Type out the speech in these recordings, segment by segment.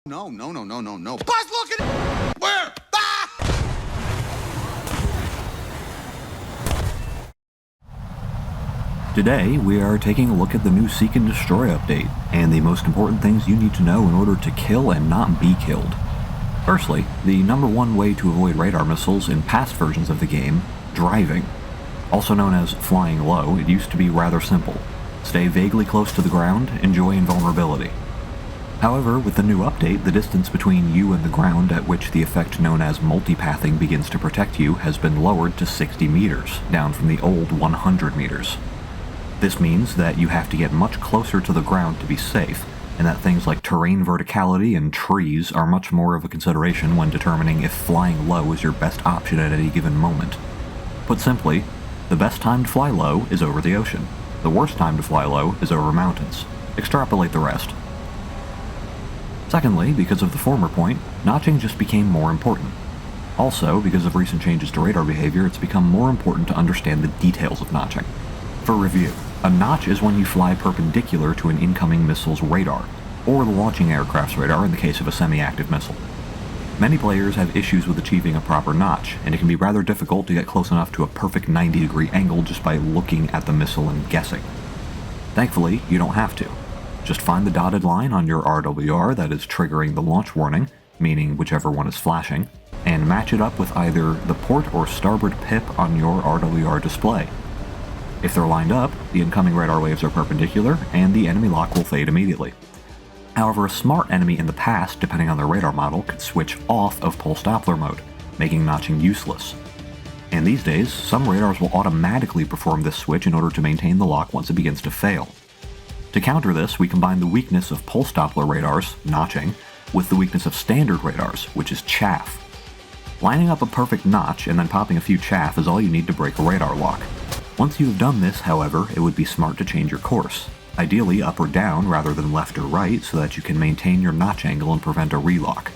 No. Buzz, look at it! Where? Ah! Today, we are taking a look at the new Seek and Destroy update, and the most important things you need to know in order to kill and not be killed. Firstly, the number one way to avoid radar missiles in past versions of the game, driving. Also known as flying low, it used to be rather simple. Stay vaguely close to the ground, enjoy invulnerability. However, with the new update, the distance between you and the ground at which the effect known as multipathing begins to protect you has been lowered to 60 meters, down from the old 100 meters. This means that you have to get much closer to the ground to be safe, and that things like terrain verticality and trees are much more of a consideration when determining if flying low is your best option at any given moment. Put simply, the best time to fly low is over the ocean. The worst time to fly low is over mountains. Extrapolate the rest. Secondly, because of the former point, notching just became more important. Also, because of recent changes to radar behavior, it's become more important to understand the details of notching. For review, a notch is when you fly perpendicular to an incoming missile's radar, or the launching aircraft's radar in the case of a semi-active missile. Many players have issues with achieving a proper notch, and it can be rather difficult to get close enough to a perfect 90-degree angle just by looking at the missile and guessing. Thankfully, you don't have to. Just find the dotted line on your RWR that is triggering the launch warning, meaning whichever one is flashing, and match it up with either the port or starboard pip on your RWR display. If they're lined up, the incoming radar waves are perpendicular, and the enemy lock will fade immediately. However, a smart enemy in the past, depending on their radar model, could switch off of pulse Doppler mode, making notching useless. And these days, some radars will automatically perform this switch in order to maintain the lock once it begins to fail. To counter this, we combine the weakness of pulse Doppler radars, notching, with the weakness of standard radars, which is chaff. Lining up a perfect notch and then popping a few chaff is all you need to break a radar lock. Once you have done this, however, it would be smart to change your course, ideally up or down rather than left or right so that you can maintain your notch angle and prevent a relock.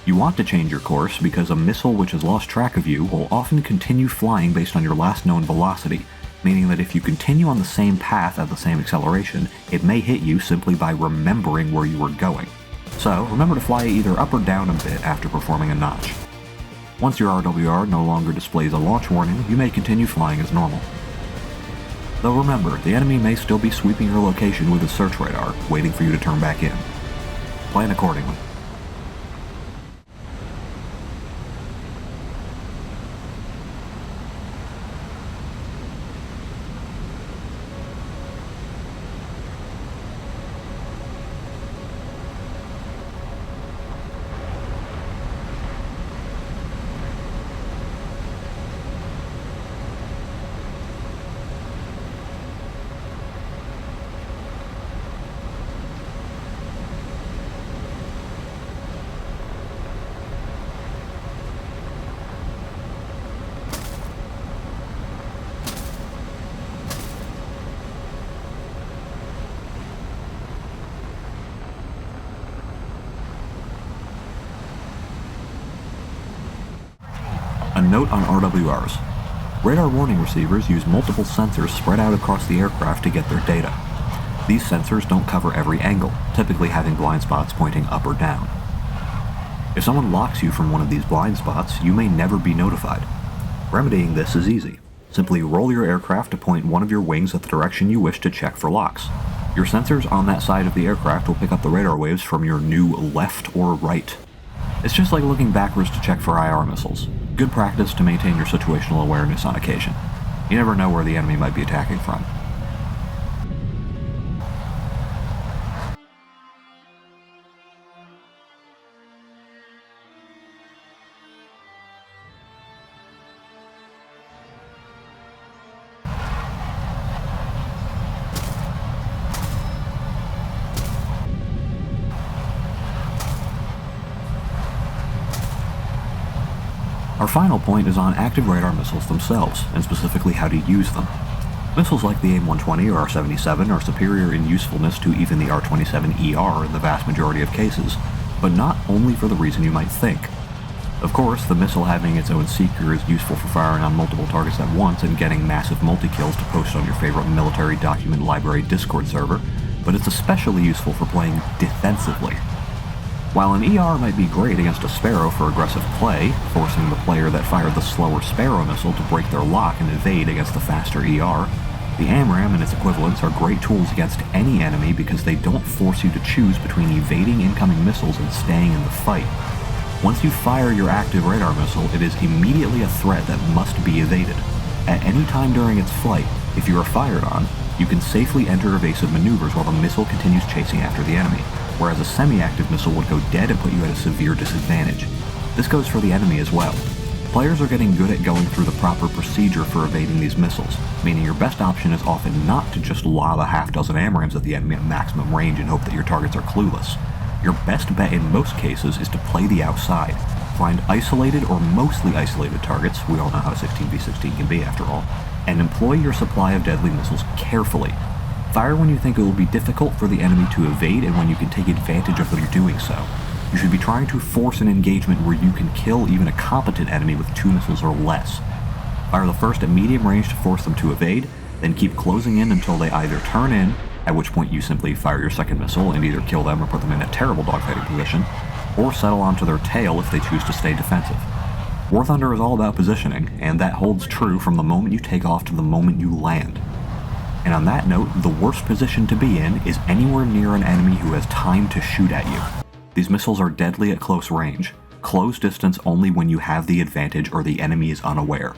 You want to change your course because a missile which has lost track of you will often continue flying based on your last known velocity, meaning that if you continue on the same path at the same acceleration, it may hit you simply by remembering where you were going. So, remember to fly either up or down a bit after performing a notch. Once your RWR no longer displays a launch warning, you may continue flying as normal. Though remember, the enemy may still be sweeping your location with a search radar, waiting for you to turn back in. Plan accordingly. A note on RWRs. Radar warning receivers use multiple sensors spread out across the aircraft to get their data. These sensors don't cover every angle, typically having blind spots pointing up or down. If someone locks you from one of these blind spots, you may never be notified. Remedying this is easy. Simply roll your aircraft to point one of your wings at the direction you wish to check for locks. Your sensors on that side of the aircraft will pick up the radar waves from your new left or right. It's just like looking backwards to check for IR missiles. Good practice to maintain your situational awareness on occasion. You never know where the enemy might be attacking from. Our final point is on active radar missiles themselves, and specifically how to use them. Missiles like the AIM-120 or R-77 are superior in usefulness to even the R-27ER in the vast majority of cases, but not only for the reason you might think. Of course, the missile having its own seeker is useful for firing on multiple targets at once and getting massive multi-kills to post on your favorite military document library Discord server, but it's especially useful for playing defensively. While an ER might be great against a Sparrow for aggressive play, forcing the player that fired the slower Sparrow missile to break their lock and evade against the faster ER, the AMRAAM and its equivalents are great tools against any enemy because they don't force you to choose between evading incoming missiles and staying in the fight. Once you fire your active radar missile, it is immediately a threat that must be evaded. At any time during its flight, if you are fired on, you can safely enter evasive maneuvers while the missile continues chasing after the enemy, whereas a semi-active missile would go dead and put you at a severe disadvantage. This goes for the enemy as well. Players are getting good at going through the proper procedure for evading these missiles, meaning your best option is often not to just lob a half dozen AMRAAMs at the enemy at maximum range and hope that your targets are clueless. Your best bet in most cases is to play the outside, find isolated or mostly isolated targets, we all know how 16v16 can be after all, and employ your supply of deadly missiles carefully. Fire when you think it will be difficult for the enemy to evade and when you can take advantage of them doing so. You should be trying to force an engagement where you can kill even a competent enemy with 2 missiles or less. Fire the first at medium range to force them to evade, then keep closing in until they either turn in, at which point you simply fire your second missile and either kill them or put them in a terrible dogfighting position, or settle onto their tail if they choose to stay defensive. War Thunder is all about positioning, and that holds true from the moment you take off to the moment you land. And on that note, the worst position to be in is anywhere near an enemy who has time to shoot at you. These missiles are deadly at close range. Close distance only when you have the advantage or the enemy is unaware.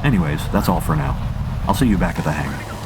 Anyways, that's all for now. I'll see you back at the hangar.